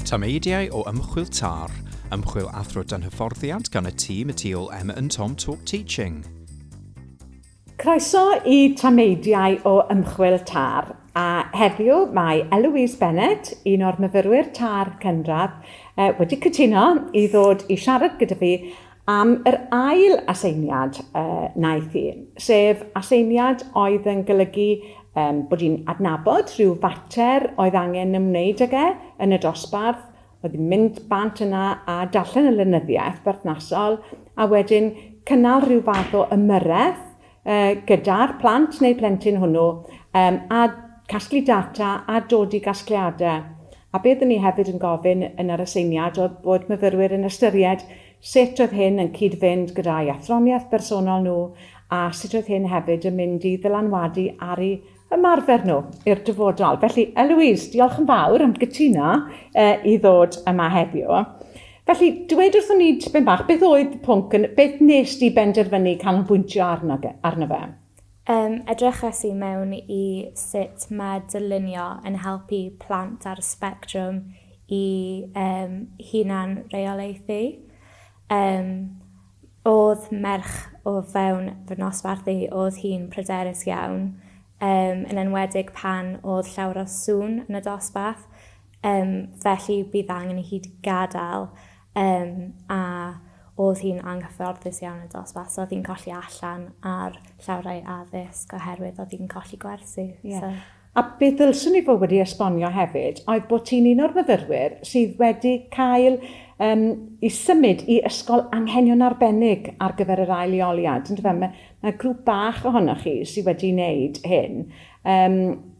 Tameidiau o Ymchwil Tar, ymchwil athrwyd yn hyfforddiant gan y tîm y tu ôl Emma and Tom Talk Teaching. Croeso i Tameidiau o Ymchwil Tar, a heddiw mae Eloise Bennett, un o'r myfyrwyr tar cynradd, wedi cytuno i ddod i siarad gyda fi am yr ail aseiniad naeth hi, sef aseiniad oedd yn golygu bod hi'n adnabod rhyw fater oedd angen ymwneud ag yn y dosbarth, oedd hi'n mynd bant yna a darllen y lenyddiaeth berthnasol, a wedyn cynnal rhyw fath o ymyrraeth gyda'r plant neu plentyn hwnnw, a casglu data a dod i gasgliadau. A beth ni hefyd yn gofyn yn yr aseiniad oedd bod myfyrwyr yn ystyried sut oedd hyn yn cyd-fynd gyda'i athroniaeth bersonol nhw a sut oedd hyn hefyd yn mynd i ddylanwadu ar eu ymarfer nhw i'r dyfodol. Felly, Eloise, diolch yn fawr am gytuno i ddod yma heddiw. Felly, dweud wrthon ni tipyn bach, beth oedd pwnc, beth nes di benderfynu canolbwyntio arno fe? Edrychais i mewn i sut mae dylunio yn helpu plant ar y spectrwm i hunan reolaethu. Oedd merch o fewn fy nosbarthu, oedd hi'n pryderus iawn, yn enwedig pan oedd llawer o sŵn yn y dosbarth, felly bydd angen i hi gadael, a oedd hi'n anghyfforddus iawn yn y dosbarth, so oedd hi'n colli allan ar llawrau addysg oherwydd oedd hi'n colli gwersi. Yeah. So. A beth ddylswn ni fod wedi esbonio hefyd, oedd bod ti'n un o'r myfyrwyr sydd wedi cael i symud i ysgol anghenion arbennig ar gyfer yr ail leoliad. Mae grŵp bach ohonoch chi sydd wedi wneud hyn,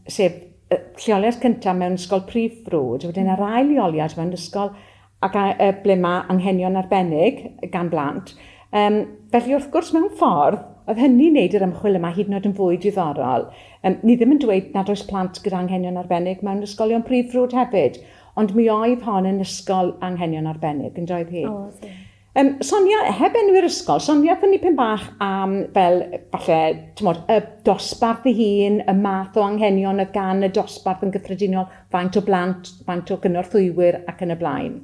sef lleoliad cyntaf mewn ysgol Prif Ffrwd, wedyn yr ail leoliad mewn ysgol ble mae anghenion arbennig gan blant. Felly wrth gwrs mewn ffordd, oedd hynny'n wneud yr ymchwil yma hyd yn oed yn fwy diddorol. Ni ddim yn dweud nad oes plant gyda anghenion arbennig mewn ysgolion Prif Ffrwd hefyd, ond mi oedd hon yn ysgol anghenion arbennig, yn doedd hi. Sonia, heb enwi'r ysgol, Sonia, ddyn ni pyn bach am fel, falle, y dosbarth ei hun, y math o anghenion y gan y dosbarth yn gyffredinol, faint o blant, faint o gynorthwywyr ac yn y blaen.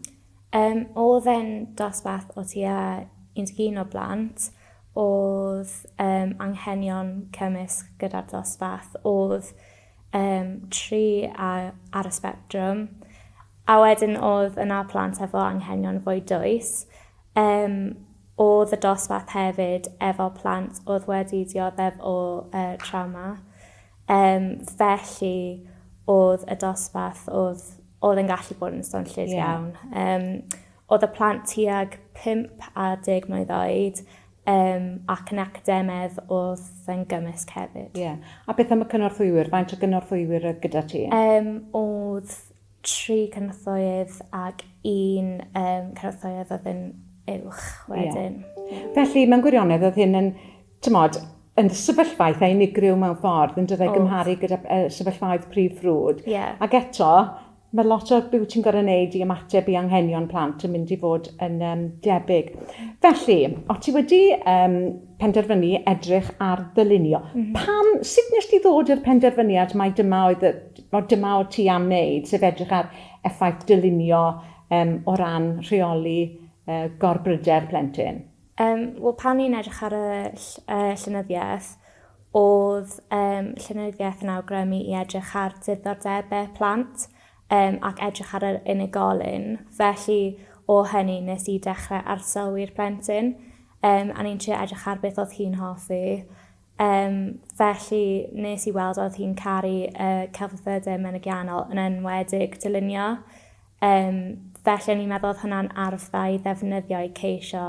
Oedd e'n dosbarth o tua 11 o blant, oedd anghenion cymysg gyda'r dosbarth, oedd 3 ar y spectrwm, a wedyn oedd yna plant efo anghenion fwy dwys. Oedd y dosbarth hefyd efo plant oedd wedi dioddef o trauma. Felly oedd y dosbarth oedd yn gallu bod yn stonllyd iawn. Oedd y plant tuag 5 a 10 mlwydd oed, ac yn academedd oedd yn gymysg hefyd. A beth am y cynorthwywyr? Faint o gynorthwywyr gyda ti? Oedd 3 cynorthwydd ac 1 cynorthwydd oedd yn uwch wedyn. Felly, mewn gwirionedd oedd hyn yn sefyllfaeth a unigryw mewn ffordd, yn dod ei gymharu gyda sefyllfaeth Prif Ffrwd. Ac eto, mae lot o beth ti'n gorau wneud i ymateb i anghenion plant yn mynd i fod yn debyg. Felly, o ti wedi penderfynu edrych ar ddylunio. Sut nes ti ddod i'r penderfyniad mae dyma o ti am wneud, sef edrych ar effaith dylunio o ran rheoli gorbryder plentyn? Wel, pan ni'n edrych ar y llenyddiaeth, oedd llenyddiaeth yn awgrymu i edrych ar diddordebau plant, ac edrych ar yr unigolyn. Felly, o hynny nes i dechrau ar sylwi'r plentyn, a ni'n trio edrych ar beth oedd hi'n hoffi. Felly, nes i weld oedd hi'n caru celfyddydau menygiannol yn enwedig dylunio. Felly, ni'n meddwl oedd hwnna'n arffa i ddefnyddio i ceisio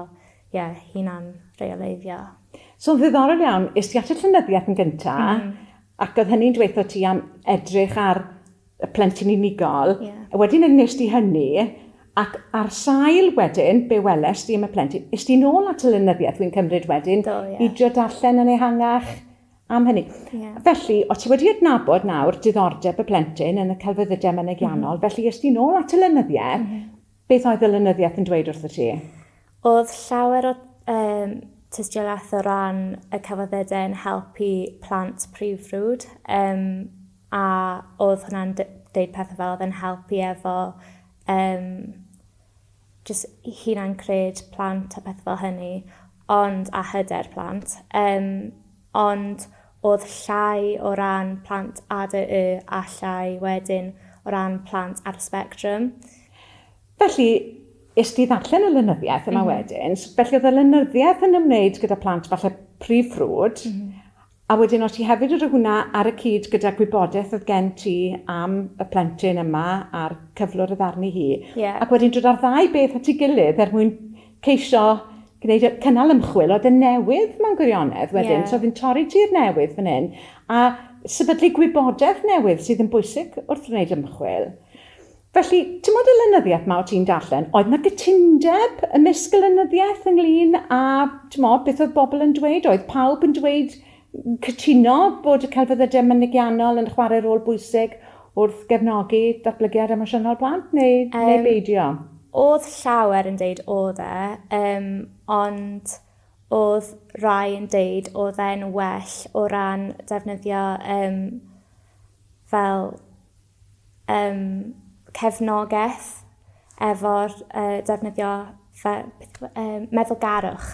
hunan reoleiddio. So, ddiddorol iawn, is ti at y llenyddiaeth yn gyntaf, ac oedd hynny'n dweud o ti am edrych ar y plentyn unigol, wedyn nes ti hynny, ac ar sail wedyn, be weles ti am y plentyn, is ti nôl at y llenyddiaeth dwi'n cymryd wedyn, i drio darllen yn ehangach am hynny. Felly, o ti wedi adnabod nawr diddordeb y plentyn yn y celfyddydau menygiannol, felly is ti nôl at y llenyddiaeth, beth oedd y llenyddiaeth yn dweud wrtho ti? Oedd llawer o tystiolaeth o ran y celfyddydau yn helpu plant Prif Ffrwd, a oedd hwnna'n dweud pethau fel oedd yn helpu efo just hunan cryd plant a beth fel hynny, ond a hyder plant. Ond oedd llai o ran plant ADY a llai wedyn o ran plant ar y spectrum. Felly, ys ti ddarllen y lenyddiaeth yma wedyn, felly oedd y lenyddiaeth yn ymwneud gyda plant falle prif ffrwd, a wedyn os ti hefyd wedi hwnna ar y cyd gyda gwybodaeth oedd gen ti am y plentyn yma a'r cyflwr y ddarnu hi. Ac wedyn dod ar ddau beth at ei gilydd mwyn ceisio gwneud cynnal ymchwil oedd yn newydd mewn gwirionedd wedyn. So oedd yn torri tir newydd fan hyn a sefydlu gwybodaeth newydd sydd yn bwysig wrth wneud ymchwil. Felly, ti'n modd y lenyddiaeth ma o ti'n darllen, oedd yna gytundeb ymysg y lenyddiaeth ynglyn a ti'n modd beth oedd bobl yn dweud? Oedd pawb yn dweud cytuno bod y celfyddydau mynygiannol yn chwarae rôl bwysig wrth gefnogi datblygiad emosiynol plant neu beidio? Oedd llawer yn deud oedd ond oedd rai yn deud oedd e'n well o ran defnyddio fel cefnogaeth efo'r defnyddio meddwlgarwch.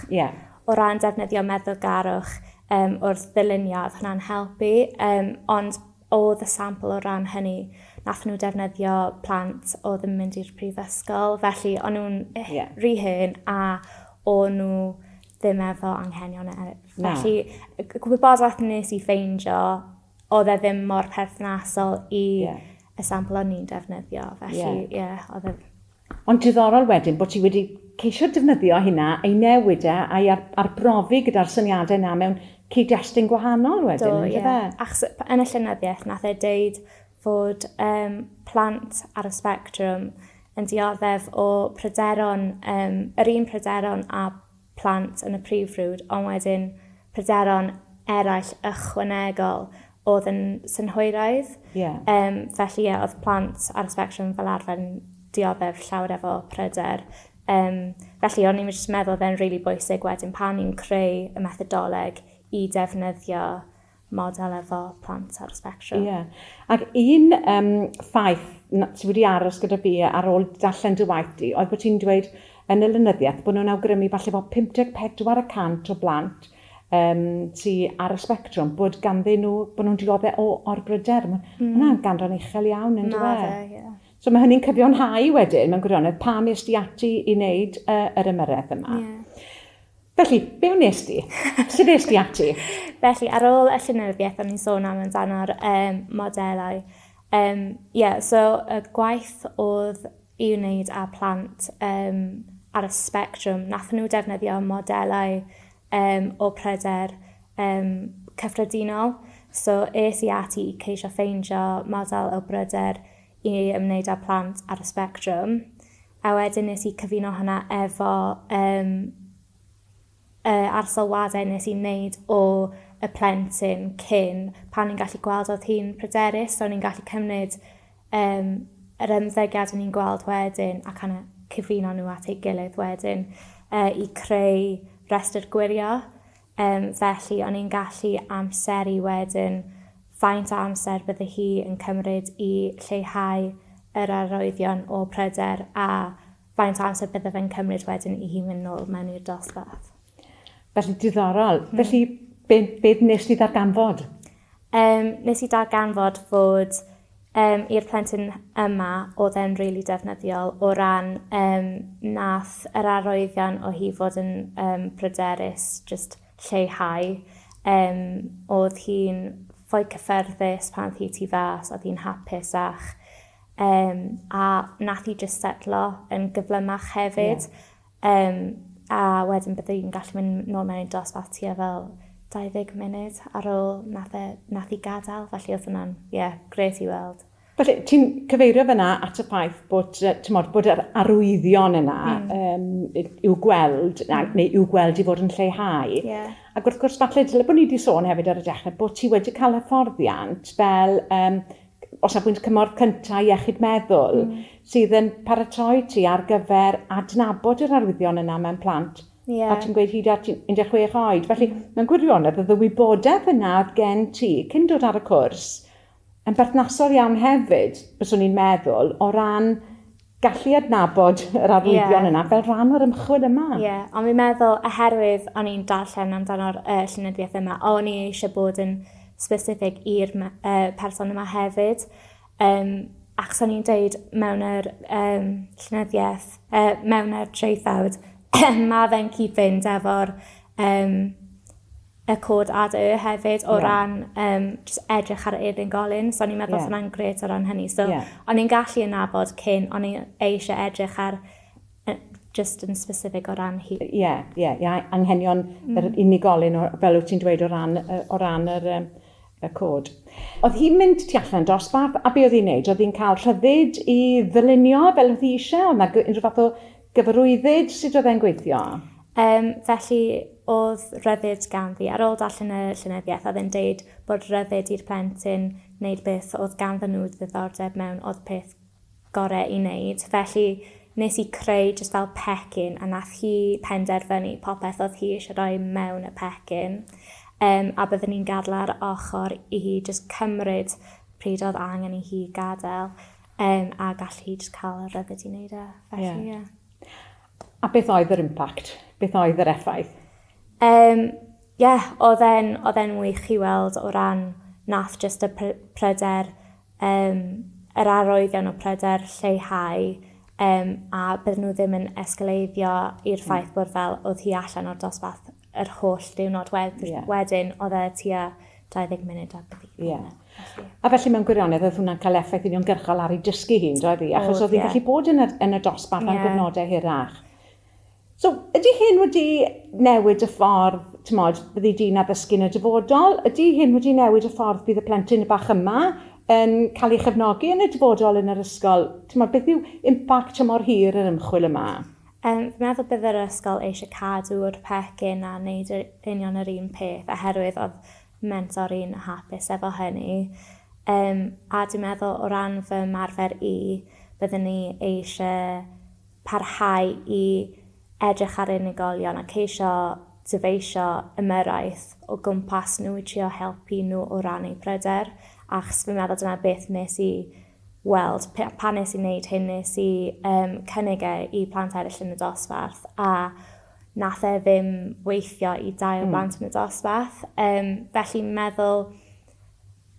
O ran defnyddio meddwlgarwch wrth ddylunio, oedd hwnna'n helpu, ond oedd y sampl o ran hynny, nath nhw defnyddio plant oedd yn mynd i'r prifysgol, felly o'n nhw'n rhy hyn a o'n nhw ddim efo anghenion Felly, gwybodaeth nes i ffeindio, oedd e ddim mor perthnasol i y sampl o'n ni'n defnyddio. Felly, oedd e... Ond diddorol wedyn bod ti wedi ceisio defnyddio hynna ei newid a'i arbrofi gyda'r syniadau yna mewn cyd-destun gwahanol wedyn, yn fe? Achos yn y llenyddiaeth nath e deud fod plant ar y spectrum yn dioddef o pryderon, yr un pryderon a plant yn y prif ffrwd, ond wedyn pryderon eraill ychwanegol oedd yn synhwyraidd. Felly oedd plant ar y spectrum fel arfer yn dioddef llawer efo pryder. Felly o'n i'n just meddwl oedd e'n really bwysig wedyn pan ni'n creu y methodoleg i defnyddio model efo plant ar y spectrum. Ac un ffaith sydd wedi aros gyda fi ar ôl darllen dy waith di, oedd bod ti'n dweud yn y lenyddiaeth bod nhw'n awgrymu falle bod 54% o blant sydd ar y spectrum, bod ganddyn nhw, bod nhw'n dioddau o'r bryder. Hwna'n ganran uchel iawn, yn dweud. So mae hynny'n cyfiawnhau wedyn, mewn gwirionedd, pam est ti ati i wneud yr ymyrraeth yma. Felly, be wnes ti? Sut est ti ati? Felly, ar ôl y llenyddiaeth o'n i'n sôn am amdano'r modelau. So y gwaith oedd i wneud â plant ar y spectrum, nath nhw defnyddio modelau o pryder cyffredinol. So es i ati i ceisio ffeindio model o bryder i ymwneud â plant ar y spectrum. A wedyn nes i cyfuno hwnna efo arsylwadau nes i'n wneud o y plentyn cyn pan ni'n gallu gweld oedd hi'n pryderus, so ni'n gallu cymryd yr ymddygiad o'n i'n gweld wedyn a cyfuno nhw at ei gilydd wedyn i creu restr gwirio. Felly o'n i'n gallu amseru wedyn faint o amser bydde hi yn cymryd i lleihau yr arwyddion o pryder a faint o amser bydde fe'n cymryd wedyn i hi mynd nôl mewn i'r dosbarth. Felly diddorol. Felly, beth nes ti ddarganfod? Nes i darganfod fod i'r plentyn yma oedd e'n rili defnyddiol o ran nath yr arwyddion o hi fod yn pryderus just lleihau. Oedd hi'n fwy cyffyrddus pan oedd hi tu fas, oedd hi'n hapusach. A nath hi just setlo yn gyflymach hefyd. A wedyn bydde i'n gallu mynd nôl mewn i'n dosbarth tua fel 20 munud ar ôl nath i gadael. Felly oedd hwnna'n, gret i weld. Felly, ti'n cyfeirio fyna at y ffaith bod, bod yr arwyddion yna i'w gweld, neu i'w gweld i fod yn lleihau. Ac wrth gwrs, falle, dyle bod ni wedi sôn hefyd ar y dechrau, bod ti wedi cael hyfforddiant fel, os na bwynt cymorth cyntaf iechyd meddwl, sydd yn paratoi ti ar gyfer adnabod yr arwyddion yna mewn plant. A ti'n gweud hyd at 16 oed. Felly, mewn gwirionedd, oedd y wybodaeth yna gen ti cyn dod ar y cwrs yn berthnasol iawn hefyd, byswn i'n meddwl, o ran gallu adnabod yr arwyddion yna fel rhan o'r ymchwil yma. Ie, ond fi'n meddwl, oherwydd o'n i'n darllen amdano'r llenyddiaeth yma, o'n i eisiau bod yn specific i'r person yma hefyd. Achos o'n i'n deud mewn yr llenyddiaeth, mewn yr traethawd, mae fe'n cyd-fynd efo'r y cod AD hefyd o ran just edrych ar yr unigolyn. So o'n i'n meddwl hwnna'n gret o ran hynny. So o'n i'n gallu nabod cyn, o'n i'n eisiau edrych ar just yn specific o ran hi. Anghenion yr unigolyn fel wyt ti'n dweud o ran y cod. Oedd hi'n mynd tu allan dosbarth, a be oedd hi'n neud? Oedd hi'n cael rhyddid i ddylunio fel oedd hi eisiau? Oedd yna unrhyw fath o gyfarwyddyd sut oedd e'n gweithio? Felly, oedd ryddid ganddi. Ar ôl darllen y llenyddiaeth, oedd e'n deud bod ryddid i'r plentyn wneud beth oedd ganddyn nhw ddiddordeb mewn oedd peth gorau i wneud. Felly, nes i creu just fel pecyn, a nath hi penderfynu popeth oedd hi eisiau rhoi mewn y pecyn. A byddwn ni'n gadael ar ochr i hi just cymryd pryd oedd angen i hi gadael, a gall hi just cael y ryddid i wneud e. Felly, A beth oedd yr impact? Beth oedd yr effaith? Oedd e'n wych i weld o ran nath just y pryder, yr arwyddion o pryder lleihau, a bydden nhw ddim yn esgaleiddio i'r ffaith bod fel oedd hi allan o'r dosbarth yr holl diwrnod wedyn, oedd e tua 20 munud a byddi. A felly mewn gwirionedd oedd hwnna'n cael effaith uniongyrchol ar ei dysgu hi'n doedd hi, achos oedd hi'n gallu bod yn y dosbarth am gyfnodau hirach. So, ydy hyn wedi newid y ffordd, byddi di'n addysgu'n y dyfodol? Ydy hyn wedi newid y ffordd bydd y plentyn bach yma yn cael ei chefnogi yn y dyfodol yn yr ysgol? Beth yw impact mor hir yr ymchwil yma? Fi'n meddwl bydd yr ysgol eisiau cadw'r pecyn a wneud union yr un peth, oherwydd oedd mentor i'n hapus efo hynny. A dwi'n meddwl o ran fy marfer i, byddwn ni eisiau parhau i edrych ar unigolion ac eisiau dyfeisio ymyrraeth o gwmpas nhw i trio helpu nhw o rannu pryder. Achos fi'n meddwl dyna beth nes i weld, pan nes i wneud hyn nes i cynnygau i plant eraill yn y dosbarth, a nath e ddim weithio i dau o blant yn y dosbarth. Felly meddwl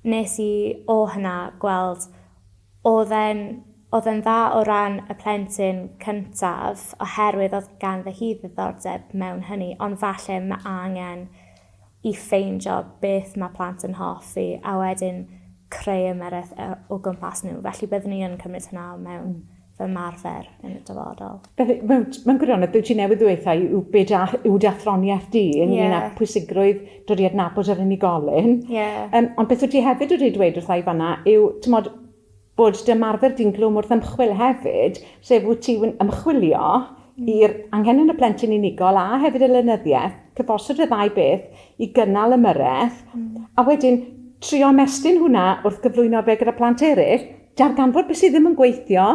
nes i o hynna gweld oedd e'n dda o ran y plentyn cyntaf, oherwydd oedd ganddo hi ddiddordeb mewn hynny, ond falle mae angen i ffeindio beth mae plant yn hoffi, a wedyn creu ymyrraeth o gwmpas nhw. Felly byddwn ni yn cymryd hynna mewn fy marfer yn y dyfodol. Mae'n gwirionedd, dwi ti'n newydd ddweithio yw dathroniaeth di, ynglyn â pwysigrwydd dod i adnabod yr unigolyn. Ond beth wyt ti hefyd wedi dweud wrthai fanna yw, bod dy marfer di'n glwm wrth ymchwil hefyd, sef wyt ti'n ymchwilio i'r anghenion y plentyn unigol a hefyd y lenyddiaeth, cyfosod y ddau beth i gynnal ymyrraeth, a wedyn trio mestyn hwnna wrth gyflwyno fe gyda plant eraill, darganfod beth sydd ddim yn gweithio,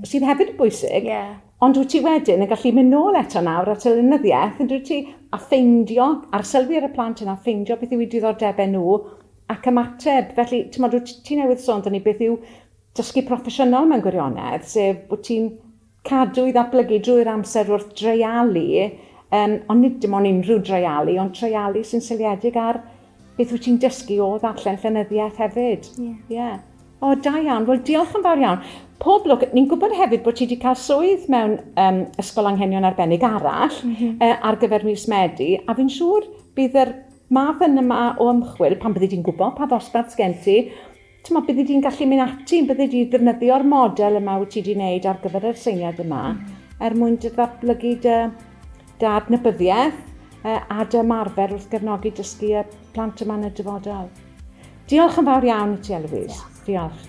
sydd hefyd yn bwysig, ond wyt ti wedyn yn gallu mynd nôl eto nawr at y lenyddiaeth, yn dwi ti a ffeindio, ar sylwi ar y plant yna, ffeindio beth yw i diddordebau nhw, ac ymateb. Felly, ti newydd sôn dyn ni beth yw dysgu proffesiynol mewn gwirionedd, sef bod ti'n cadw i ddatblygu drwy'r amser wrth dreialu, ond nid dim ond unrhyw dreialu, ond dreialu sy'n seiliedig ar beth wyt ti'n dysgu o ddarllen llenyddiaeth hefyd. O, da iawn. Wel, diolch yn fawr iawn. Pob lwc, ni'n gwybod hefyd bod ti wedi cael swydd mewn ysgol anghenion arbennig arall ar gyfer mis Medi, a fi'n siŵr bydd yr math yma o ymchwil, pan byddi ti'n gwybod pa ddosbarth sgen ti, byddi di'n gallu mynd ati, byddi di ddefnyddio'r model yma wyt ti wedi wneud ar gyfer y seiniad yma, mwyn ddatblygu dy adnabyddiaeth a dy marfer wrth gefnogi dysgu y plant yma yn y dyfodol. Diolch yn fawr iawn i ti, Eloise. Diolch.